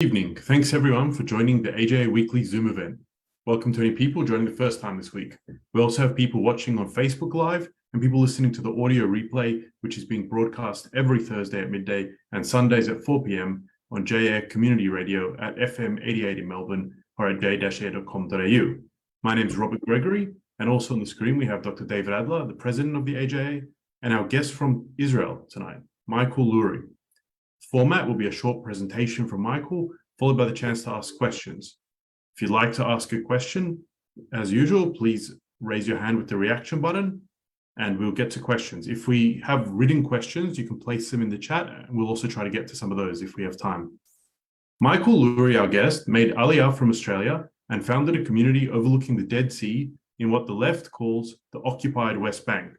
Evening. Thanks everyone for joining the AJA Weekly Zoom event. Welcome to any people joining the first time this week. We also have people watching on Facebook Live and people listening to the audio replay, which is being broadcast every Thursday at midday and Sundays at 4 p.m. on JA Community Radio at FM 88 in Melbourne or at j-a.com.au. My name is Robert Gregory, and also on the screen we have Dr. David Adler, the president of the AJA, and our guest from Israel tonight, Michael Lourie. Format will be a short presentation from Michael, followed by the chance to ask questions. If you'd like to ask a question, as usual, please raise your hand with the reaction button, and we'll get to questions. If we have written questions, you can place them in the chat, and we'll also try to get to some of those if we have time. Michael Lourie, our guest, made Aliyah from Australia and founded a community overlooking the Dead Sea in what the left calls the occupied West Bank.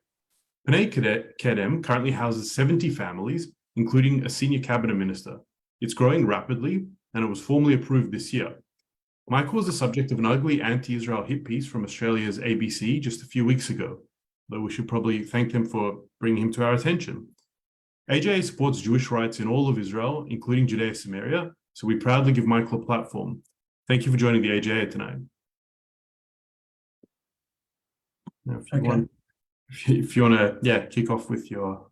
Pnei Kedem currently houses 70 families, including a senior cabinet minister. It's growing rapidly, and it was formally approved this year. Michael was the subject of an ugly anti-Israel hit piece from Australia's ABC just a few weeks ago, though we should probably thank them for bringing him to our attention. AJA supports Jewish rights in all of Israel, including Judea-Samaria, so we proudly give Michael a platform. Thank you for joining the AJA tonight. Now, if you want to kick off with your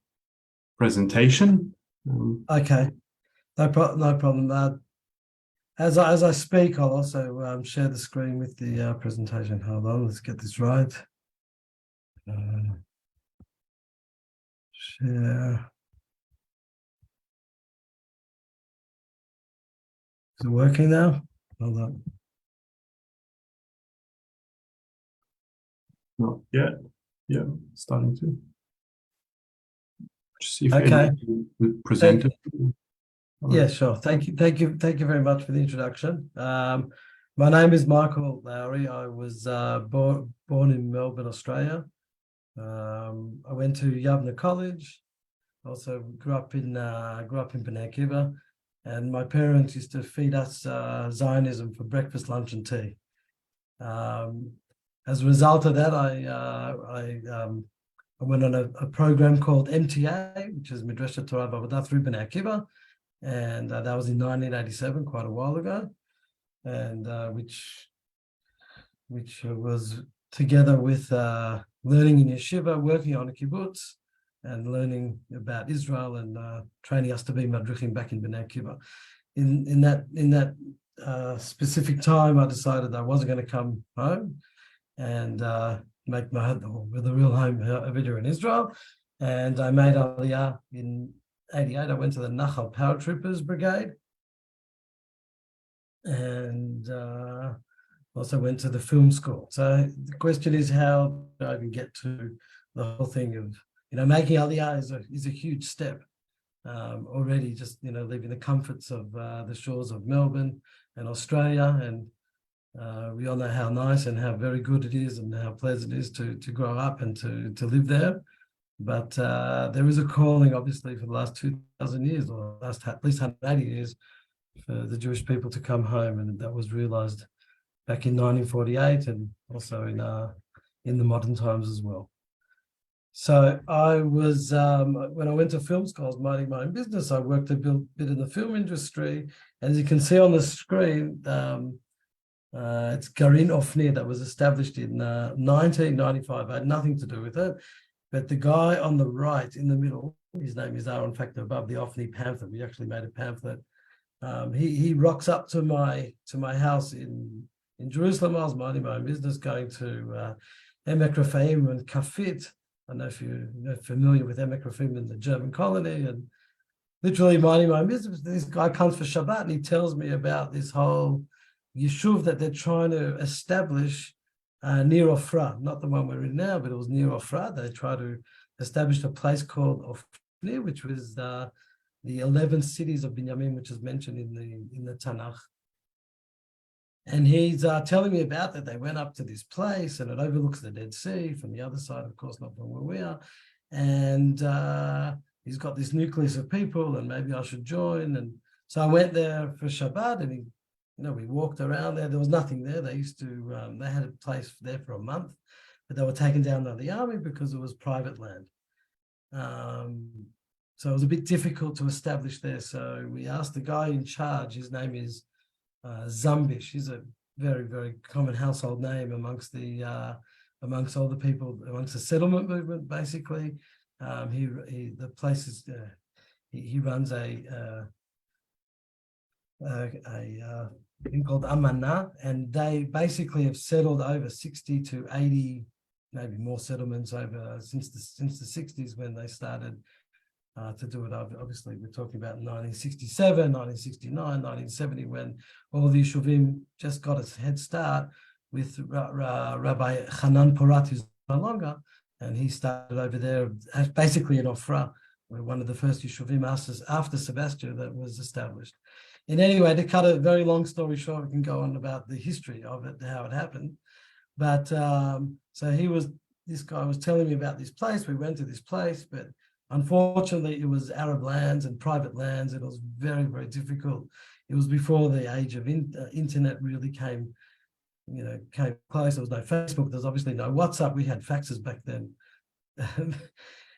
presentation. Okay, no problem. As I speak, I'll also share the screen with the presentation. Hold on, let's get this right. Share. Is it working now? Hold on. Not yet. Yeah, starting to. Just see if okay. Present it. Yeah, sure. Thank you very much for the introduction. My name is Michael Lourie. I was born in Melbourne, Australia. I went to Yavneh College. Also grew up in Pnei Kedem, and my parents used to feed us Zionism for breakfast, lunch, and tea. As a result of that, I went on a program called MTA, which is Midrashat Torah B'Avodah through Pnei Kedem, and that was in 1987, quite a while ago, and which was together with learning in yeshiva, working on a kibbutz, and learning about Israel and training us to be madrichim back in Pnei Kedem. In that specific time, I decided I wasn't going to come home and make the real home over here in Israel, and I made Aliyah in 88. I went to the Nachal Paratroopers Brigade, and also went to the film school. So the question is, how do I even get to the whole thing of making Aliyah is a huge step already. Just leaving the comforts of the shores of Melbourne and Australia, and we all know how nice and how very good it is and how pleasant it is to grow up and to live there. But there is a calling, obviously, for the last 2,000 years, or last at least 180 years, for the Jewish people to come home, and that was realised back in 1948, and also in the modern times as well. So I was when I went to film school, I was minding my own business. I worked a bit in the film industry, and as you can see on the screen, it's Garin Ofnir that was established in 1995. I had nothing to do with it. But the guy on the right in the middle, his name is Aaron, in fact, above the Ofni pamphlet. We actually made a pamphlet. He rocks up to my house in Jerusalem. I was minding my own business, going to Emek Rephaim and Kafit. I don't know if you're familiar with Emek Rephaim in the German colony, and literally minding my own business. This guy comes for Shabbat and he tells me about this whole yeshuv that they're trying to establish near Ofra, not the one we're in now, but it was near Ofra. They tried to establish a place called Ofnir, which was the 11 cities of Binyamin, which is mentioned in the Tanakh. And he's telling me about that. They went up to this place, and it overlooks the Dead Sea from the other side, of course, not from where we are. And he's got this nucleus of people, and maybe I should join. And so I went there for Shabbat, and we walked around there. There was nothing there. They used to, they had a place there for a month, but they were taken down by the army because it was private land. So it was a bit difficult to establish there. So we asked the guy in charge, his name is Zambish. He's a very, very common household name amongst all the people, amongst the settlement movement, basically. The place is, he runs a thing called Amana, and they basically have settled over 60 to 80, maybe more settlements over since the 60s when they started to do it. Obviously, we're talking about 1967, 1969, 1970, when all the Yeshuvim just got a head start with Rabbi Hanan Porat, who's no longer, and he started over there basically in Ofra, where one of the first Yeshuvim after Sebastian that was established. In any way, to cut a very long story short, we can go on about the history of it, how it happened. But so this guy was telling me about this place. We went to this place, but unfortunately, it was Arab lands and private lands. It was very, very difficult. It was before the age of internet really came close. There was no Facebook. There's obviously no WhatsApp. We had faxes back then.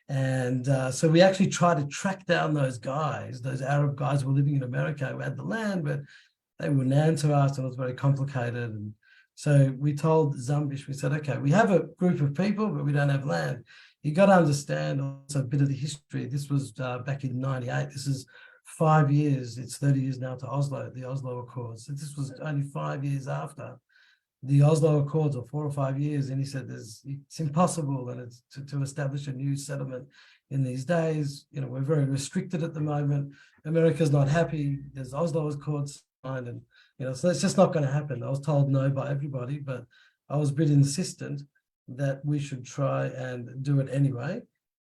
And so we actually tried to track down those Arab guys who were living in America who had the land, but they wouldn't answer us, and it was very complicated. And so we told Zambish, we said, okay, we have a group of people, but we don't have land. You got to understand also a bit of the history. This was back in 98. This is 5 years. It's 30 years now to Oslo, the Oslo Accords. So this was only 5 years after the Oslo Accords, or 4 or 5 years. And he said, it's impossible and it's to establish a new settlement in these days. We're very restricted at the moment. America's not happy. There's Oslo Accords signed, and so it's just not going to happen. I was told no by everybody, but I was a bit insistent that we should try and do it anyway.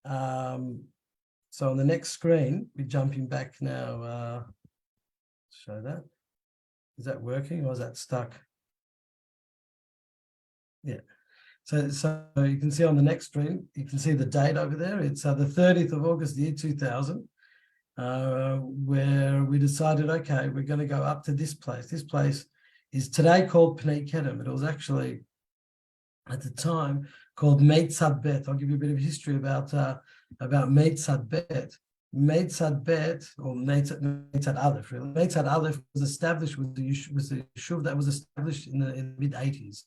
So on the next screen, we're jumping back now. Show that. Is that working or is that stuck? Yeah. So you can see on the next screen, you can see the date over there. It's the 30th of August, year 2000, where we decided, okay, we're going to go up to this place. This place is today called Pnei Kedem. It was actually, at the time, called Meitzad Bet. I'll give you a bit of history about Meitzad Bet. Meitzad Bet, or Meitzad Aleph, really. Meitzad Aleph was established with the yeshuv that was established in the mid-80s.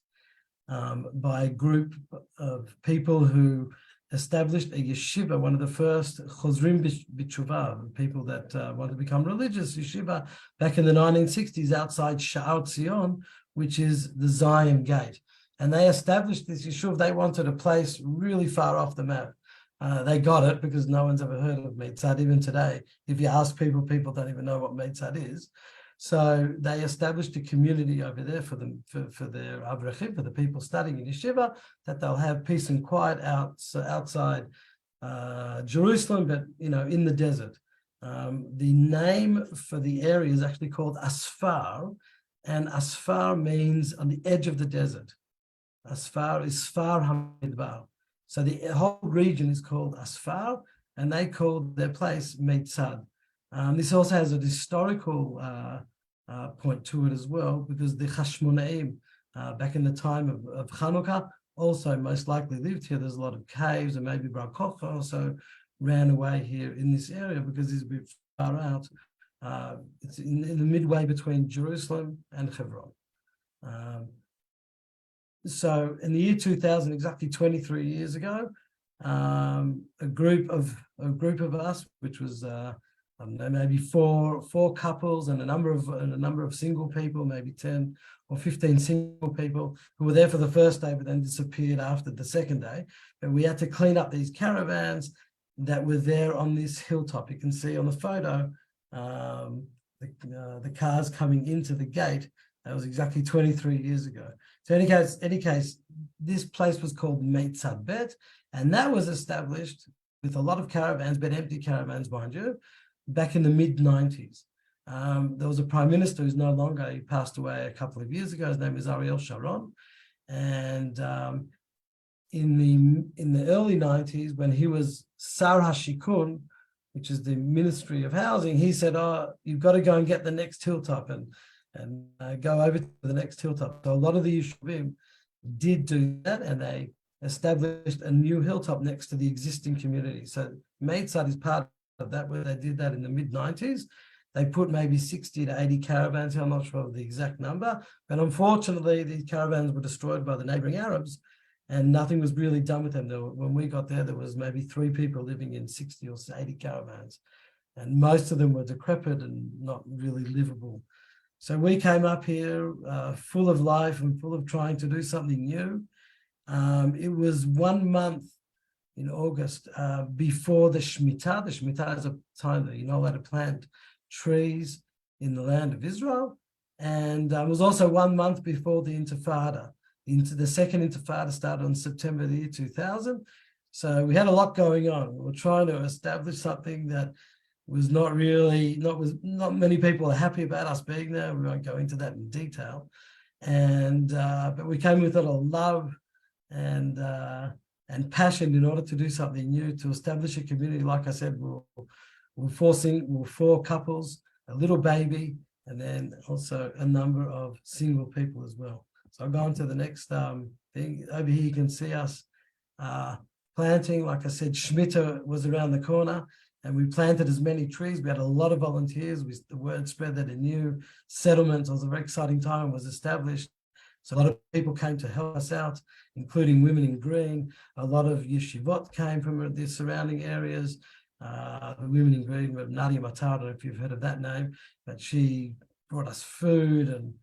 By a group of people who established a yeshiva, one of the first chozrim b'tshuva, people that wanted to become religious, yeshiva, back in the 1960s outside Sha'ar Tzion, which is the Zion Gate. And they established this yeshuv. They wanted a place really far off the map. They got it because no one's ever heard of Meitzad. Even today, if you ask people don't even know what Meitzad is. So they established a community over there for their avrechim, for the people studying in yeshiva, that they'll have peace and quiet outside Jerusalem, but in the desert. The name for the area is actually called Asfar, and Asfar means on the edge of the desert. Asfar is Sfar HaMidbar. So the whole region is called Asfar, and they called their place Meitzad. This also has a historical point to it as well, because the Hashmonaim, back in the time of Hanukkah, also most likely lived here. There's a lot of caves, and maybe Bar Kokhba also ran away here in this area because it's a bit far out. It's in the midway between Jerusalem and Hebron. So in the year 2000, exactly 23 years ago, a group of us, which was I don't know, maybe four couples and a number of single people, maybe 10 or 15 single people who were there for the first day, but then disappeared after the second day. And we had to clean up these caravans that were there on this hilltop. You can see on the photo the cars coming into the gate. That was exactly 23 years ago. So in any case, this place was called Meitzad Bet, and that was established with a lot of caravans, but empty caravans, mind you, back in the mid-90s. There was a prime minister who's no longer, he passed away a couple of years ago. His name is Ariel Sharon. And in the early 90s, when he was Sar HaShikun, which is the Ministry of Housing, he said, oh, you've got to go and get the next hilltop and go over to the next hilltop. So a lot of the Yeshuvim did do that, and they established a new hilltop next to the existing community. So Meitzad is part of that, where they did that in the mid-90s. They put maybe 60 to 80 caravans here. I'm not sure of the exact number, but unfortunately, these caravans were destroyed by the neighboring Arabs, and nothing was really done with them. When we got there was maybe 3 people living in 60 or 80 caravans, and most of them were decrepit and not really livable. So we came up here full of life and full of trying to do something new. It was 1 month in August before the Shemitah. The Shemitah is a time that you're not allowed to plant trees in the land of Israel. And it was also 1 month before the Intifada. The second Intifada started on September the year 2000. So we had a lot going on. We were trying to establish something that was not many people are happy about us being there. We won't go into that in detail. And but we came with a lot of love and passion in order to do something new, to establish a community. Like I said, we're 4 couples, a little baby, and then also a number of single people as well. So I'll go on to the next thing. Over here you can see us planting. Like I said, Shemitah was around the corner, and we planted as many trees. We had a lot of volunteers. The word spread that a new settlement, it was a very exciting time, was established. So a lot of people came to help us out, including Women in Green. A lot of yeshivot came from the surrounding areas. The Women in Green were Nadia Matar, I don't know if you've heard of that name, but she brought us food and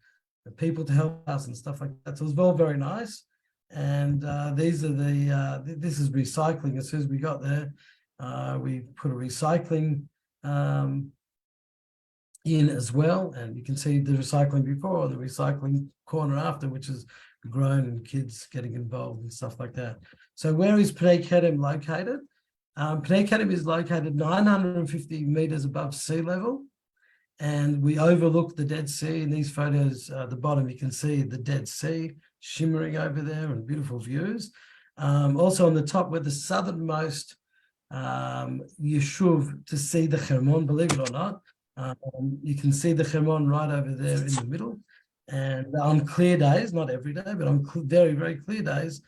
the people to help us and stuff like that. So it was all very nice. And this is recycling. As soon as we got there, we put a recycling in as well, and you can see the recycling before and the recycling corner after, which is grown and kids getting involved and stuff like that. So where is Pnei Kedem located? Pnei Kedem is located 950 meters above sea level, and we overlook the Dead Sea. In these photos at the bottom, you can see the Dead Sea shimmering over there and beautiful views. Also on the top, we're the southernmost Yeshuv to see the Hermon, believe it or not. You can see the Hermon right over there in the middle. And on clear days, not every day, but on very, very clear days,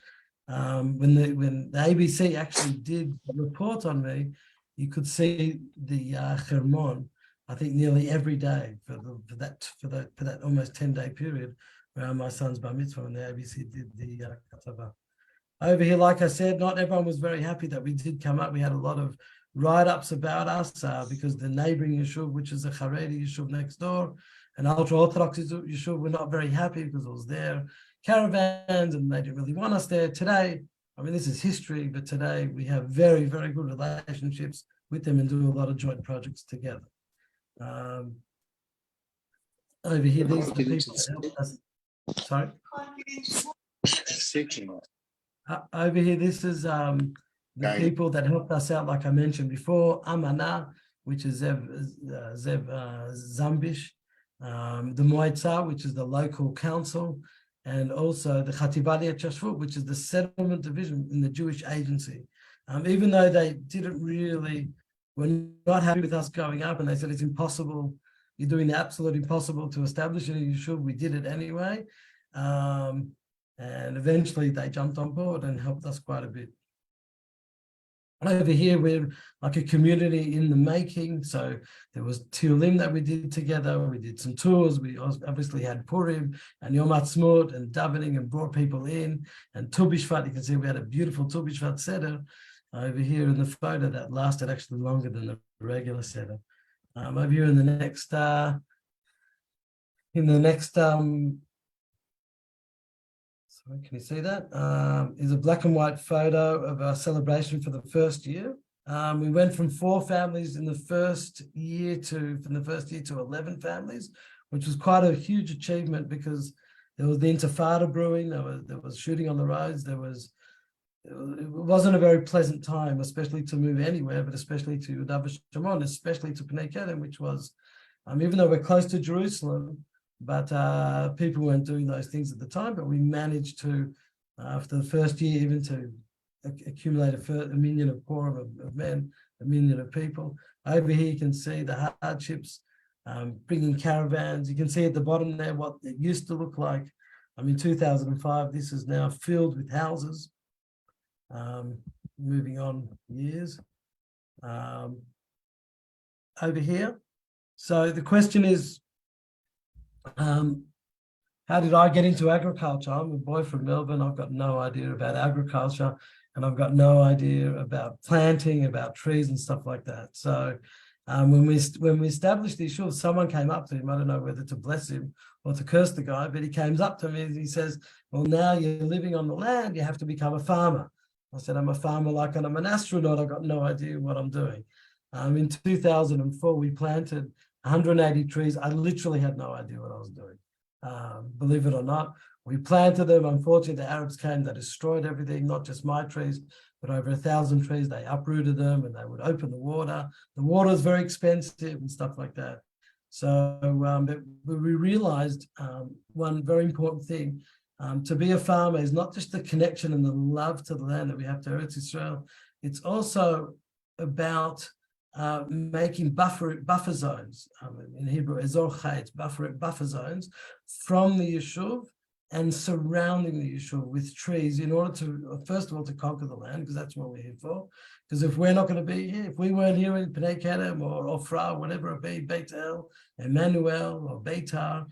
when the ABC actually did a report on me, you could see the Hermon, I think nearly every day for that almost 10-day period around my son's bar mitzvah when the ABC did the katava. Over here, like I said, not everyone was very happy that we did come up. We had a lot of write-ups about us because the neighboring Yeshuv, which is a Haredi Yeshuv next door, an ultra-Orthodox Yeshuv, were not very happy because it was their caravans and they didn't really want us there. Today, I mean, this is history, but today we have very, very good relationships with them and do a lot of joint projects together. Over here, these are the people that helped us. Sorry? Over here, this is the people that helped us out, like I mentioned before. Amana, which is Zev Zambish, the Moitza, which is the local council, and also the Chativalia Chashvut, which is the settlement division in the Jewish agency. Even though they were not happy with us going up, and they said it's impossible, you're doing the absolute impossible to establish it, you should, we did it anyway. And eventually they jumped on board and helped us quite a bit. Over here, we're like a community in the making. So there was Tiulim that we did together. We did some tours. We obviously had Purim and Yom Ha'atzmaut and davening and brought people in. And Tu B'Shvat, you can see we had a beautiful Tu B'Shvat Seder over here in the photo that lasted actually longer than the regular Seder. Over here in the next, sorry, can you see that? Is a black and white photo of our celebration for the first year. We went from 4 families in the first year to 11 families, which was quite a huge achievement because there was the Intifada brewing, there was shooting on the roads, it wasn't a very pleasant time, especially to move anywhere, but especially to Judea-Samaria, especially to Pnei Kedem, which was, even though we're close to Jerusalem, but people weren't doing those things at the time. But we managed to, after the first year, even to accumulate a million of quorum of men, a million of people. Over here, you can see the hardships, bringing caravans. You can see at the bottom there what it used to look like. In 2005, this is now filled with houses. Moving on years. over here. So the question is, how did I get into agriculture? I'm a boy from Melbourne. I've got no idea about agriculture, and I've got no idea about planting, about trees and stuff like that. So when we established the issue, someone came up to him. I don't know whether to bless him or to curse the guy, but he came up to me and he says, well, now you're living on the land, you have to become a farmer. I said, I'm a farmer like I'm an astronaut. I've got no idea what I'm doing. In 2004, we planted 180 trees. I literally had no idea what I was doing. Believe it or not, we planted them. Unfortunately, the Arabs came, they destroyed everything, not just my trees, but over 1,000 trees. They uprooted them and they would open the water. The water is very expensive and stuff like that. So we realized one very important thing. To be a farmer is not just the connection and the love to the land that we have to Eretz Israel. It's also about making buffer zones. In Hebrew, Ezor Chayt, buffer zones from the Yishuv and surrounding the Yishuv with trees in order to, first of all, to conquer the land, because that's what we're here for. Because if we're not going to be here, if we weren't here in Pnei Kedem or Ofra, whatever it be, Beit El, Emmanuel or Beitar,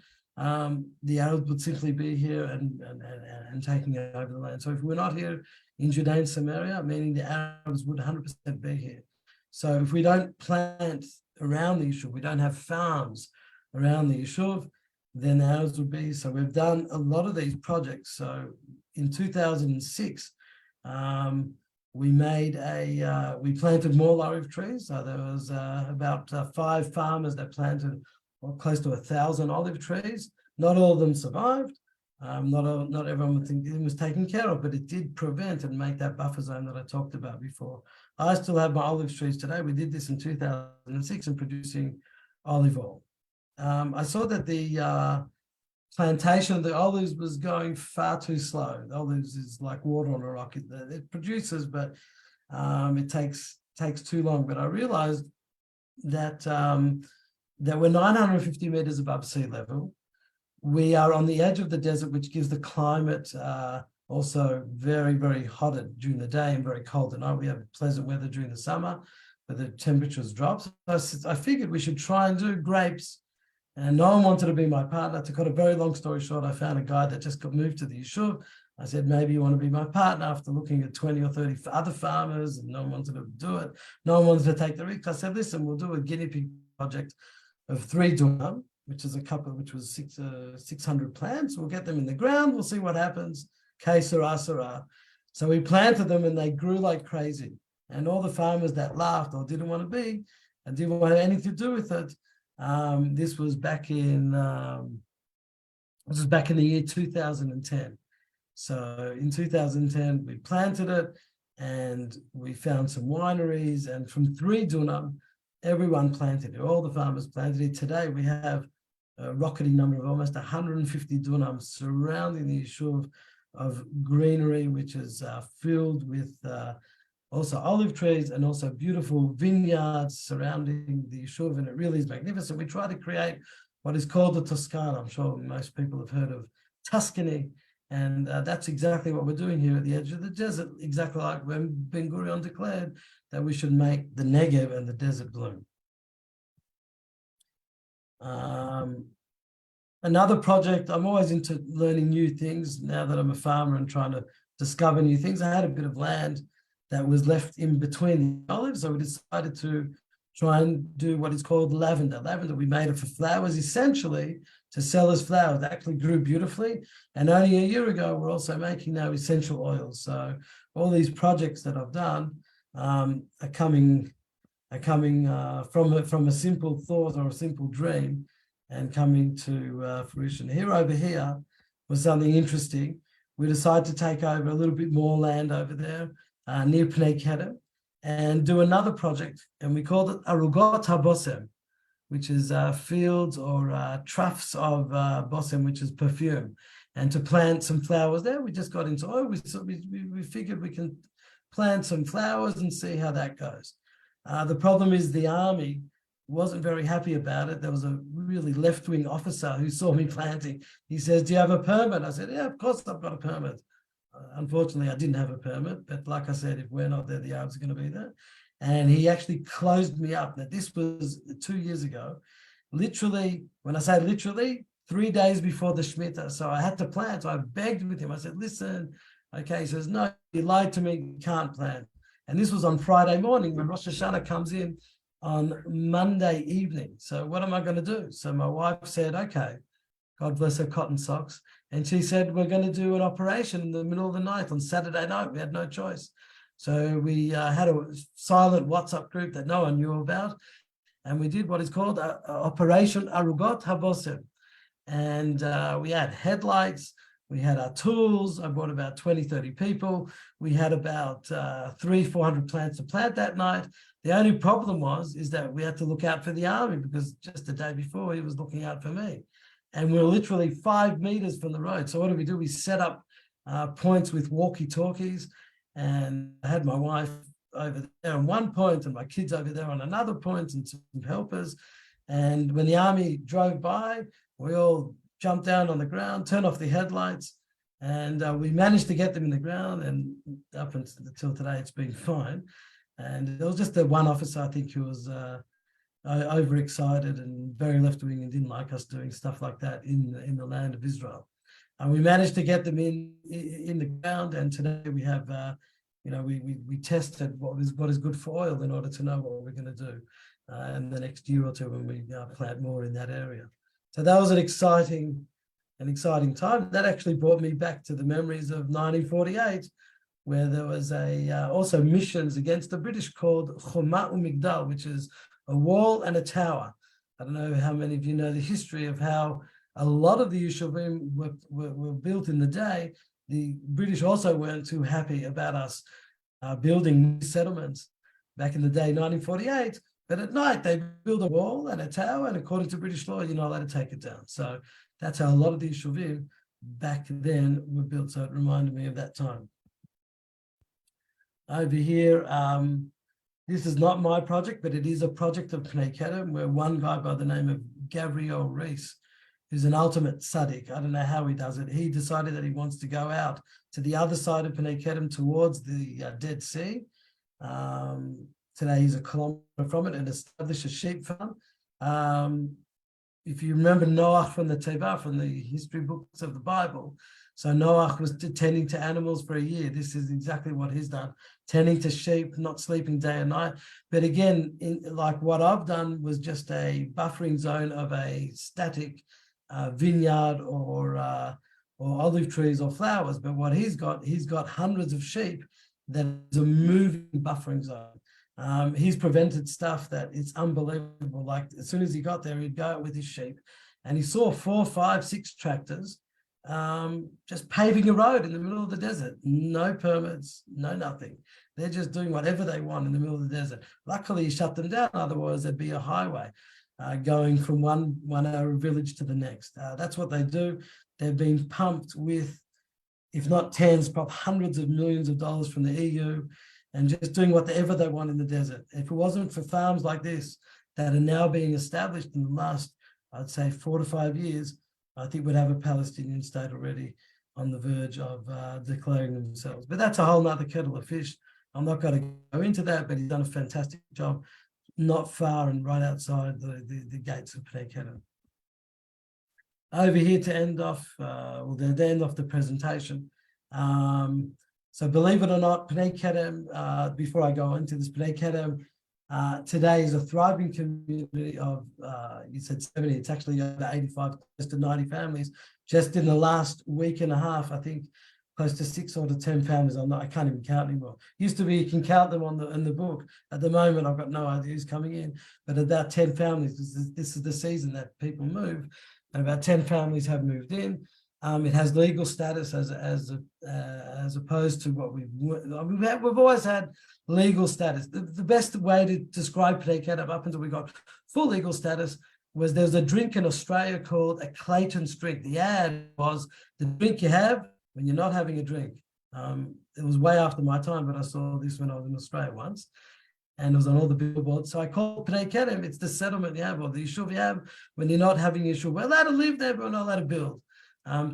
the Arabs would simply be here and taking over the land. So if we're not here in Judea-Samaria, meaning the Arabs would 100% be here. So if we don't plant around the Yishuv, we don't have farms around the Yishuv, then the Arabs would be. So we've done a lot of these projects. So in 2006, we planted more olive trees. So there was about 5 farmers that planted close to 1,000 olive trees. Not all of them survived. Not everyone was taken care of, but it did prevent and make that buffer zone that I talked about before. I still have my olive trees today. We did this in 2006 and producing olive oil. I saw that the plantation of the olives was going far too slow. The olives is like water on a rock. It produces, but it takes too long. But I realized that we're 950 meters above sea level. We are on the edge of the desert, which gives the climate also very, very hot during the day and very cold at night. We have pleasant weather during the summer, but the temperatures drop. So I figured we should try and do grapes. And no one wanted to be my partner. To cut a very long story short, I found a guy that just got moved to the Yishuv. I said, maybe you want to be my partner, after looking at 20 or 30 other farmers, and no one wanted to do it. No one wanted to take the risk. I said, listen, we'll do a guinea pig project of 3 dunam, which was 600 plants. We'll get them in the ground. We'll see what happens. Kesara. So we planted them and they grew like crazy. And all the farmers that laughed or didn't want to be and didn't want anything to do with it. This was back in the year 2010. So in 2010, we planted it and we found some wineries, and from 3 dunam, everyone planted it. All the farmers planted it. Today, we have a rocketing number of almost 150 dunam surrounding the Yishuv of greenery, which is filled with also olive trees and also beautiful vineyards surrounding the Yishuv, and it really is magnificent. We try to create what is called the Toscana. I'm sure most people have heard of Tuscany, and that's exactly what we're doing here at the edge of the desert, exactly like when Ben Gurion declared that we should make the Negev and the desert bloom. Another project, I'm always into learning new things now that I'm a farmer and trying to discover new things. I had a bit of land that was left in between the olives, so we decided to try and do what is called lavender. Lavender, we made it for flowers, essentially to sell as flowers. It actually grew beautifully. And only a year ago, we're also making now essential oils. So all these projects that I've done are coming from a simple thought or a simple dream and coming to fruition. Over here was something interesting. We decided to take over a little bit more land over there near Pnei Kedem and do another project, and we called it Arugot HaBosem, which is fields or troughs of bosem, which is perfume, and to plant some flowers there. We just got into oil. We figured we can plant some flowers and see how that goes. The problem is the army wasn't very happy about it. There was a really left-wing officer who saw me planting. He says, do you have a permit? I said, yeah, of course I've got a permit. Unfortunately, I didn't have a permit, but like I said, if we're not there, the Arabs are going to be there. and he actually closed me up. Now, this was 2 years ago. Literally, when I say literally, 3 days before the Shemitah. So I had to plant. So I begged with him. I said, listen, okay. He says, no, you lied to me. You can't plant. And this was on Friday morning when Rosh Hashanah comes in on Monday evening. So what am I going to do? So my wife said, okay, God bless her cotton socks. And she said, we're going to do an operation in the middle of the night on Saturday night. We had no choice. So we had a silent WhatsApp group that no one knew about. And we did what is called Operation Arugot Habosim. And we had headlights, we had our tools. I brought about 20, 30 people. We had about 300-400 plants to plant that night. The only problem is that we had to look out for the army, because just the day before he was looking out for me. And we were literally 5 meters from the road. So what did? We set up points with walkie-talkies, and I had my wife over there on one point and my kids over there on another point, and some helpers. And when the army drove by, we all jumped down on the ground, turned off the headlights, and we managed to get them in the ground. And up until today, it's been fine. And there was just the one officer, I think, who was overexcited and very left-wing and didn't like us doing stuff like that in the land of Israel. And we managed to get them in the ground. And today we have, we tested what is good for oil in order to know what we're going to do in the next year or two when we plant more in that area. So that was an exciting time. That actually brought me back to the memories of 1948, where there was also missions against the British called Choma Umigdal, which is a wall and a tower. I don't know how many of you know the history of how a lot of the Yeshuvim were built in the day. The British also weren't too happy about us building settlements back in the day, 1948. But at night, they build a wall and a tower, and according to British law, you're not allowed to take it down. So that's how a lot of the Yeshuvim back then were built. So it reminded me of that time. Over here, this is not my project, but it is a project of Pnei Kedem, where one guy by the name of Gabriel Rees, who's an ultimate tzaddik, I don't know how he does it. He decided that he wants to go out to the other side of Pnei Kedem towards the Dead Sea. Today he's a kilometer from it, and established a sheep farm. If you remember Noach from the Teva, from the history books of the Bible, so Noach was tending to animals for a year. This is exactly what he's done, tending to sheep, not sleeping day and night. But again, like what I've done was just a buffering zone of a static vineyard or olive trees or flowers. But what he's got hundreds of sheep that is a moving buffering zone. He's prevented stuff that it's unbelievable. Like as soon as he got there, he'd go out with his sheep, and he saw 4, 5, 6 tractors just paving a road in the middle of the desert. No permits, no nothing. They're just doing whatever they want in the middle of the desert. Luckily, he shut them down. Otherwise, there'd be a highway going from one village to the next. That's what they do. They've been pumped with, if not tens, probably hundreds of millions of dollars from the EU, and just doing whatever they want in the desert. If it wasn't for farms like this that are now being established in the last, I'd say 4 to 5 years, I think we'd have a Palestinian state already on the verge of declaring themselves. But that's a whole nother kettle of fish. I'm not going to go into that, but he's done a fantastic job, not far and right outside the gates of Pnei Kedem. Over here to end off, the end of the presentation. So believe it or not, Pnei Kedem, before I go into this, Pnei Kedem today is a thriving community of, you said 70, it's actually over 85, close to 90 families. Just in the last week and a half, I think close to 6 or to 10 families. I can't even count anymore. Used to be you can count them in the book. At the moment, I've got no idea who's coming in, but about 10 families. This is the season that people move, and about 10 families have moved in. It has legal status as opposed to what we've always had legal status. The best way to describe Pnei Kedem up until we got full legal status was there's a drink in Australia called a Clayton's drink. The ad was the drink you have when you're not having a drink. It was way after my time, but I saw this when I was in Australia once, and it was on all the billboards. So I called Pnei Kedem. It's the settlement you have, or the yeshuv you have when you're not having a yeshuv. We're allowed to live there, but we're not allowed to build.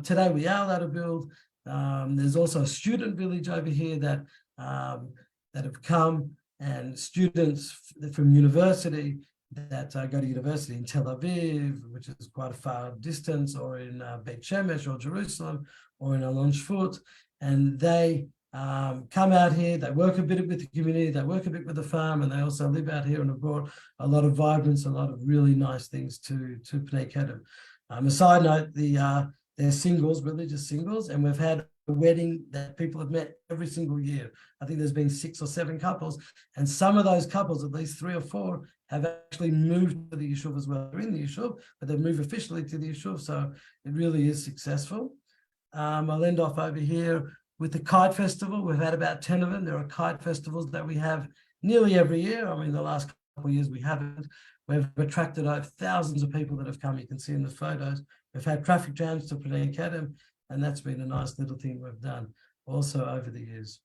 Today we are allowed to build. There's also a student village over here that have come. and students from university that go to university in Tel Aviv, which is quite a far distance, or in Beit Shemesh or Jerusalem, or in Alon Shvut, and they come out here, they work a bit with the community, they work a bit with the farm, and they also live out here and have brought a lot of vibrance, a lot of really nice things to Pnei Kedem. A side note, they're singles, religious singles, and we've had a wedding that people have met every single year. I think there's been 6 or 7 couples, and some of those couples, at least 3 or 4, have actually moved to the Yishuv as well. They're in the Yishuv, but they've moved officially to the Yishuv, so it really is successful. I'll end off over here with the kite festival. We've had about 10 of them. There are kite festivals that we have nearly every year. I mean, the last couple of years we haven't. We've attracted over thousands of people that have come. You can see in the photos. We've had traffic jams to Pnei Kedem, and that's been a nice little thing we've done also over the years.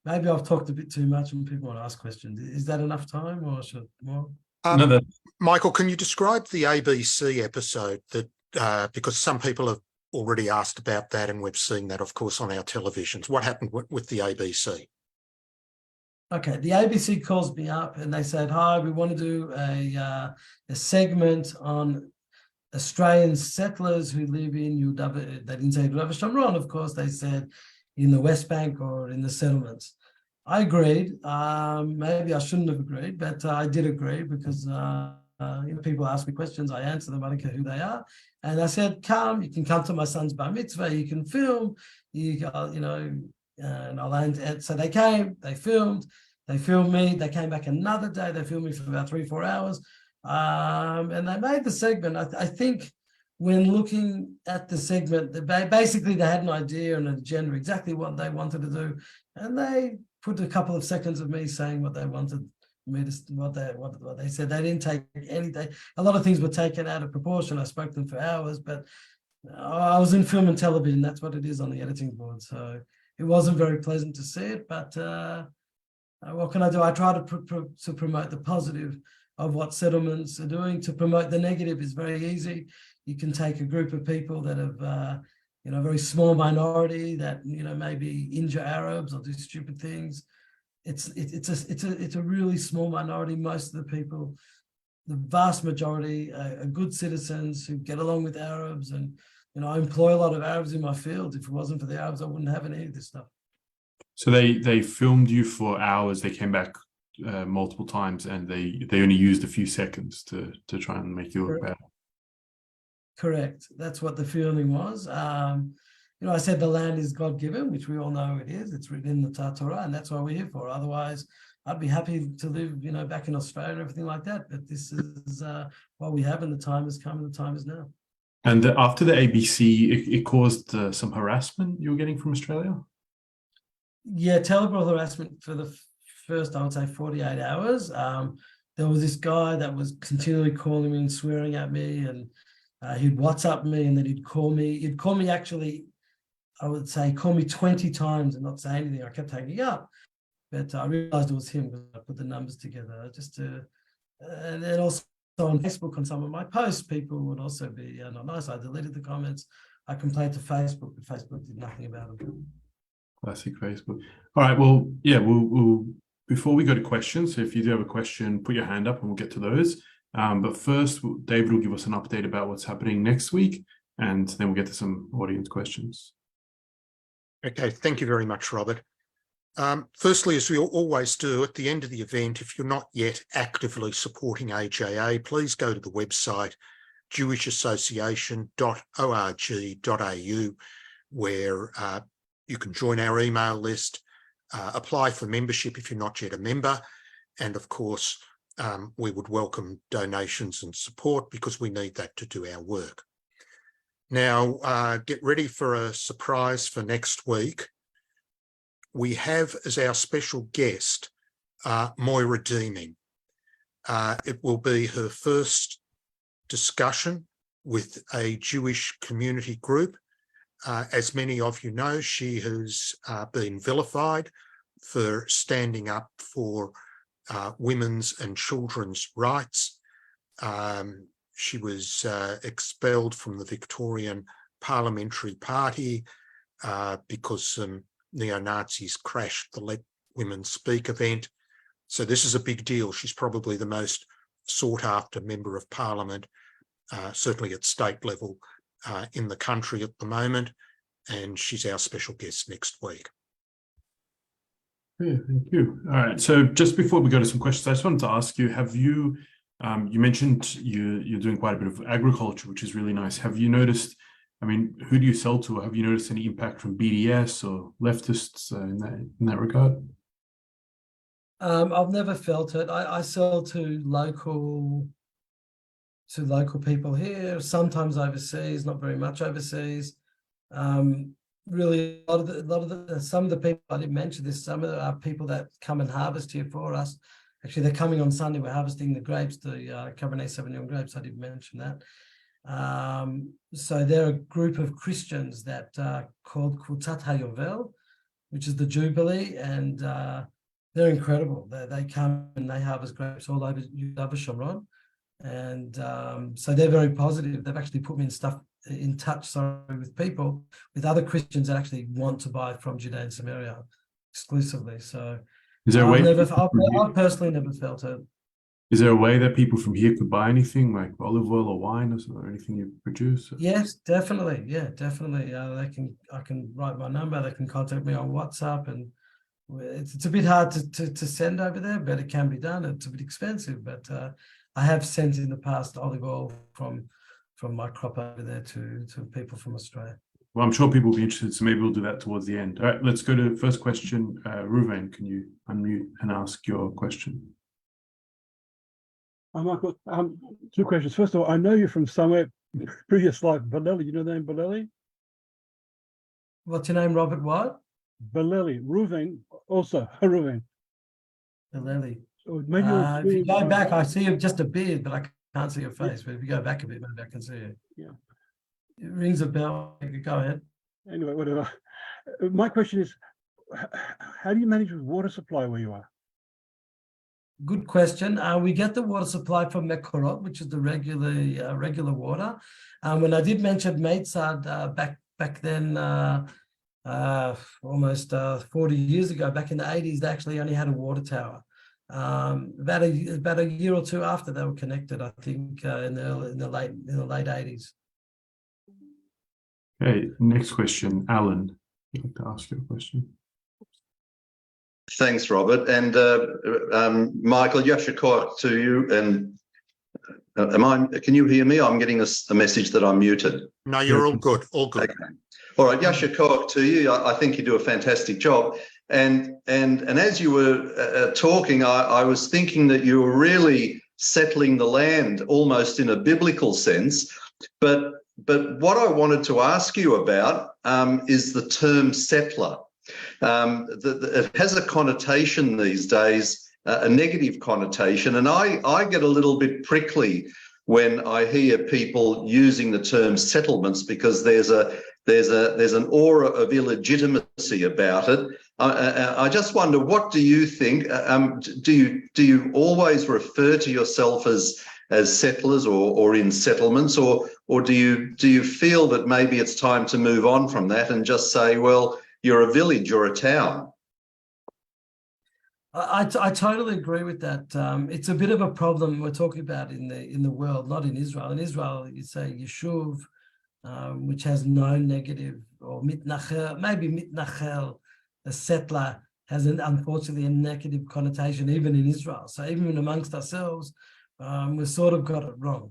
Maybe I've talked a bit too much and people want to ask questions. Is that enough time, or should more? No, Michael, can you describe the ABC episode that because some people have already asked about that, and we've seen that, of course, on our televisions. What happened with the ABC? Okay, the ABC calls me up and they said, "Hi, we want to do a segment on Australian settlers who live in Judea." They didn't say Judea-Samaria, of course. They said in the West Bank or in the settlements. I agreed. Maybe I shouldn't have agreed, but I did agree because people ask me questions, I answer them. I don't care who they are. And I said, "Come, you can come to my son's bar mitzvah. You can film. And I'll end." So they came. They filmed me. They came back another day. They filmed me for about 3-4 hours, and they made the segment. I think when looking at the segment, basically they had an idea and an agenda, exactly what they wanted to do, and they put a couple of seconds of me saying what they wanted me to, what they said. They didn't take anything. A lot of things were taken out of proportion. I spoke to them for hours, but I was in film and television. That's what it is on the editing board. So it wasn't very pleasant to see it, but what can I do? I try to promote the positive of what settlements are doing. To promote the negative is very easy. You can take a group of people that have, a very small minority that, maybe injure Arabs or do stupid things. It's a really small minority. Most of the people, the vast majority, are good citizens who get along with Arabs, and I employ a lot of Arabs in my field. If it wasn't for the Arabs, I wouldn't have any of this stuff. So they filmed you for hours. They came back multiple times, and they only used a few seconds to try and make you look better. Correct. That's what the feeling was. I said the land is God-given, which we all know it is. It's written in the Torah, and that's what we're here for. Otherwise, I'd be happy to live, back in Australia and everything like that. But this is what we have, and the time has come, and the time is now. And after the ABC, it caused some harassment you were getting from Australia? Yeah, telephone harassment for the first, I would say, 48 hours. There was this guy that was continually calling me and swearing at me, and he'd WhatsApp me, and then he'd call me. He'd call me, actually, I would say, call me 20 times and not say anything. I kept hanging up, but I realized it was him because I put the numbers together and then also on Facebook, on some of my posts, people would also be not nice. I deleted the comments. I complained to Facebook, but Facebook did nothing about it. Classic Facebook. All right. Well, yeah, we'll before we go to questions, so if you do have a question, put your hand up and we'll get to those. But first, David will give us an update about what's happening next week, and then we'll get to some audience questions. Okay, thank you very much, Robert. Firstly, as we always do at the end of the event, if you're not yet actively supporting AJA, please go to the website jewishassociation.org.au, where you can join our email list, apply for membership if you're not yet a member, and of course, we would welcome donations and support because we need that to do our work. Now, get ready for a surprise for next week. We have as our special guest, Moira Deeming. It will be her first discussion with a Jewish community group. As many of you know, she has been vilified for standing up for women's and children's rights. She was expelled from the Victorian Parliamentary Party because some neo-Nazis crashed the Let Women Speak event. So this is a big deal. She's probably the most sought after member of parliament, certainly at state level in the country at the moment. And she's our special guest next week. Yeah, thank you. All right. So just before we go to some questions, I just wanted to ask you, have you, you mentioned you're doing quite a bit of agriculture, which is really nice. Have you noticed, I mean, who do you sell to? Have you noticed any impact from BDS or leftists in that regard? I've never felt it. I sell to local people here, sometimes overseas, not very much overseas. Really, some of the people, I didn't mention this, some of the people that come and harvest here for us, actually they're coming on Sunday, we're harvesting the grapes, the Cabernet Sauvignon grapes, I didn't mention that. So they're a group of Christians that called Kutat HaYovel, which is the Jubilee, and they're incredible. They come and they harvest grapes all over Shomron. And so they're very positive. They've actually put me in touch with people, with other Christians that actually want to buy from Judea-Samaria exclusively. So is there a way I've personally never felt it. Is there a way that people from here could buy anything like olive oil or wine or anything you produce? Yes, definitely. Yeah, definitely. I can write my number. They can contact me on WhatsApp, and it's a bit hard to send over there, but it can be done. It's a bit expensive, but I have sent in the past olive oil from my crop over there to people from Australia. Well, I'm sure people will be interested, so maybe we'll do that towards the end. All right, let's go to the first question. Ruven, can you unmute and ask your question? Hi, Michael. Two questions. First of all, I know you from somewhere previous life. Baleli, you know the name Baleli? What's your name, Robert? What? Baleli. Ruven, also Ruven. Baleli. So maybe if you go back, I see just a beard, but I can't see your face. But if you go back a bit, maybe I can see you. Yeah. It rings a bell. Go ahead. Anyway, whatever. My question is, how do you manage with water supply where you are? Good question. We get the water supply from Mekorot, which is the regular water. When I did mention Meitzad back then, almost 40 years ago, back in the 80s, they actually only had a water tower. About a year or two after they were connected, I think, in the late 80s. Okay, next question, Alan. I'd like to ask you a question. Thanks, Robert. And Michael, Yashikor to you. And can you hear me? I'm getting a message that I'm muted. No, you're all good. All good. Okay. All right, Yashikor to you. I think you do a fantastic job. And as you were talking, I was thinking that you were really settling the land almost in a biblical sense. But what I wanted to ask you about is the term settler. It has a connotation these days, a negative connotation, and I get a little bit prickly when I hear people using the term settlements because there's an aura of illegitimacy about it. I just wonder, what do you think? Do you always refer to yourself as settlers or in settlements, or do you feel that maybe it's time to move on from that and just say, well, you're a village or a town? I totally agree with that. It's a bit of a problem we're talking about in the world, not in Israel. In Israel, you say yeshuv, which has no negative, or mitnachel, maybe mitnachel, a settler, has unfortunately a negative connotation even in Israel. So even amongst ourselves, we've sort of got it wrong,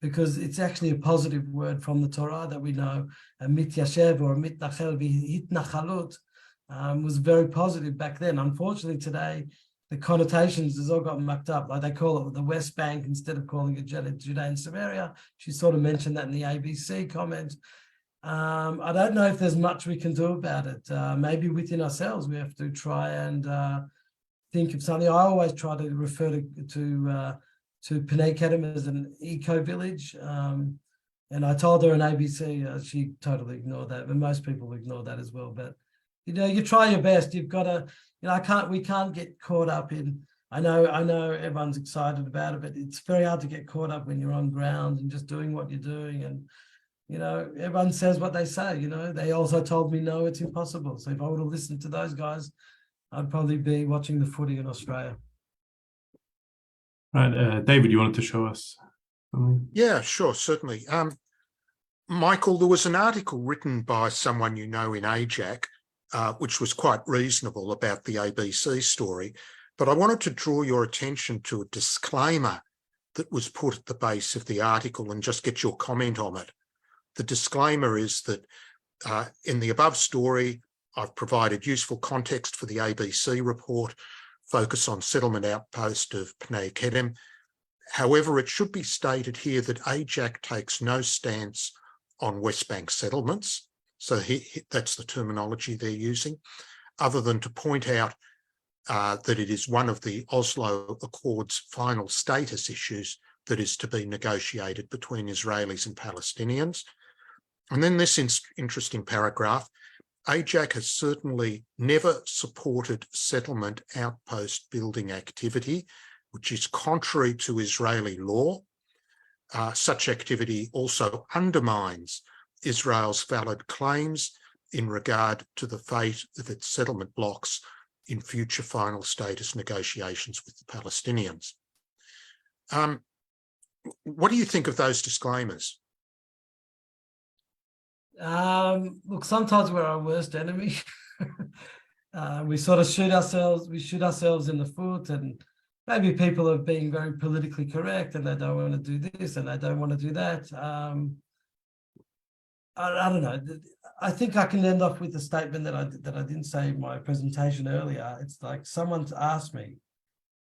because it's actually a positive word from the Torah that we know. A mityashev or a mitnachel v'hitnachalut was very positive back then. Unfortunately, today the connotations has all got mucked up. Like they call it the West Bank instead of calling it Judea-Samaria. She sort of mentioned that in the ABC comment. I don't know if there's much we can do about it. Maybe within ourselves we have to try and think of something. I always try to refer to Pnei Kedem as an eco-village. And I told her on ABC, she totally ignored that, but most people ignore that as well. But you try your best. You've got to, we can't get caught up in. I know everyone's excited about it, but it's very hard to get caught up when you're on ground and just doing what you're doing. And everyone says what they say. They also told me no, it's impossible. So if I would have listened to those guys, I'd probably be watching the footy in Australia. Right, David, you wanted to show us something? Yeah, sure, certainly. Michael, there was an article written by someone you know in AJAC, which was quite reasonable about the ABC story, but I wanted to draw your attention to a disclaimer that was put at the base of the article and just get your comment on it. The disclaimer is that in the above story, I've provided useful context for the ABC report, focus on settlement outpost of Pnei Kedem. However, it should be stated here that AJAC takes no stance on West Bank settlements. So that's the terminology they're using, other than to point out that it is one of the Oslo Accords final status issues that is to be negotiated between Israelis and Palestinians. And then this interesting paragraph, AJAC has certainly never supported settlement outpost building activity, which is contrary to Israeli law. Such activity also undermines Israel's valid claims in regard to the fate of its settlement blocks in future final status negotiations with the Palestinians. What do you think of those disclaimers? Look, sometimes we're our worst enemy. We sort of shoot ourselves in the foot, and maybe people are being very politically correct and they don't want to do this and they don't want to do that. I don't know. I think I can end off with a statement that I didn't say in my presentation earlier. It's like someone's asked me,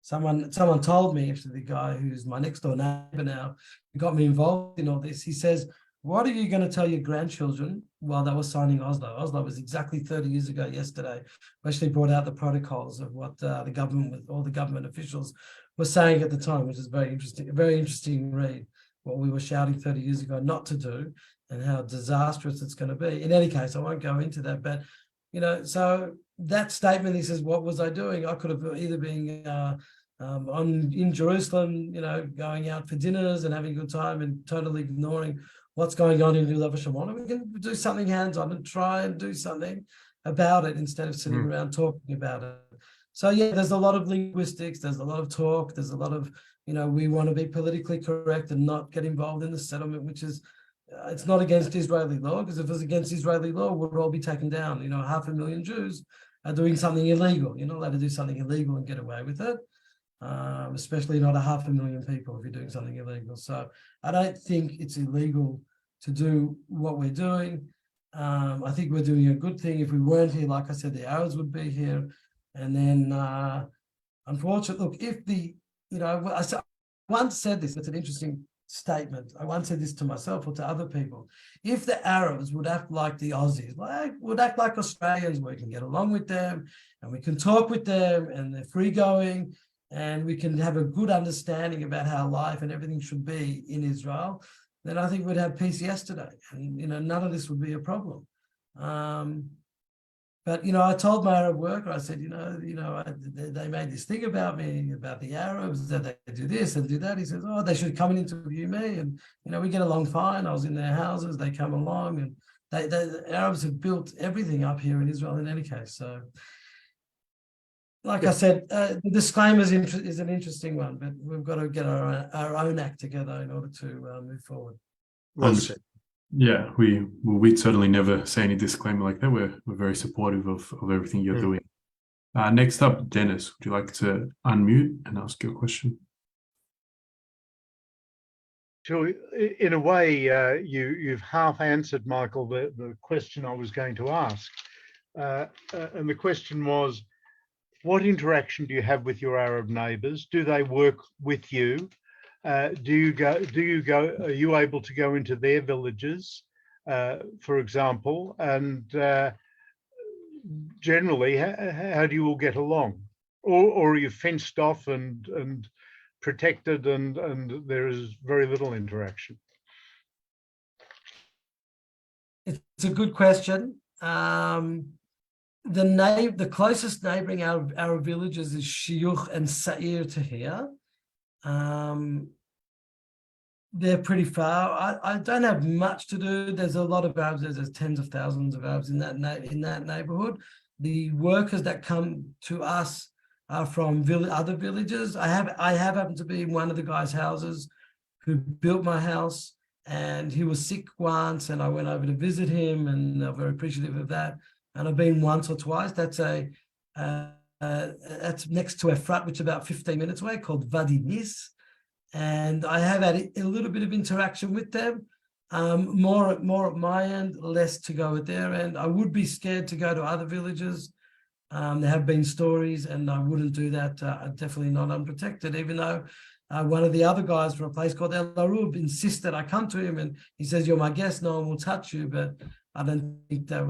someone told me, actually the guy who's my next door neighbor now, who got me involved in all this, he says, what are you going to tell your grandchildren while they were signing Oslo? Oslo was exactly 30 years ago yesterday. We actually brought out the protocols of what the government, with all the government officials, were saying at the time, which is very interesting, a very interesting read, what we were shouting 30 years ago not to do and how disastrous it's going to be. In any case, I won't go into that, but, so that statement, he says, what was I doing? I could have either been in Jerusalem, going out for dinners and having a good time and totally ignoring what's going on in Judea-Samaria. We can do something hands-on and try and do something about it instead of sitting around talking about it. So yeah, there's a lot of linguistics, there's a lot of talk, there's a lot of, we want to be politically correct and not get involved in the settlement, which is, it's not against Israeli law, because if it was against Israeli law, we'd all be taken down. 500,000 Jews are doing something illegal. You're not allowed to do something illegal and get away with it. Especially not 500,000 people if you're doing something illegal. So I don't think it's illegal to do what we're doing. I think we're doing a good thing. If we weren't here, like I said, the Arabs would be here. And then, unfortunately, look, if I once said this, it's an interesting statement. I once said this to myself or to other people. If the Arabs would act like the Aussies, would act like Australians, we can get along with them and we can talk with them and they're free going, and we can have a good understanding about how life and everything should be in Israel, then I think we'd have peace yesterday, and none of this would be a problem. But I told my Arab worker, I said, they made this thing about me, about the Arabs, that they do this and do that. He says, oh, they should come and interview me, and we get along fine. I was in their houses, they come along, and the Arabs have built everything up here in Israel in any case. So. Like I said, the disclaimer is an interesting one, but we've got to get our own act together in order to move forward. Well said. Yeah, we'd certainly never say any disclaimer like that. We're very supportive of everything you're doing. Next up, Dennis, would you like to unmute and ask your question? So in a way, you've half answered, Michael, the question I was going to ask. And the question was, what interaction do you have with your Arab neighbours? Do they work with you? Are you able to go into their villages, for example? And generally, how do you all get along? Or are you fenced off and protected and there is very little interaction? It's a good question. The closest neighbouring Arab villages is Shiuch and Sa'ir to here. They're pretty far. I don't have much to do. There's a lot of Arabs. There's tens of thousands of Arabs in that neighbourhood. the workers that come to us are from other villages. I have happened to be in one of the guys' houses who built my house, and he was sick once, and I went over to visit him, and I'm very appreciative of that. And I've been once or twice. That's that's next to Efrat, which is about 15 minutes away, called Vadi Nis. And I have had a little bit of interaction with them, more at my end, less to go at their end. I would be scared to go to other villages. There have been stories, and I wouldn't do that. Definitely not unprotected, even though one of the other guys from a place called El Arub insisted I come to him, and he says, "You're my guest, no one will touch you." But I don't think that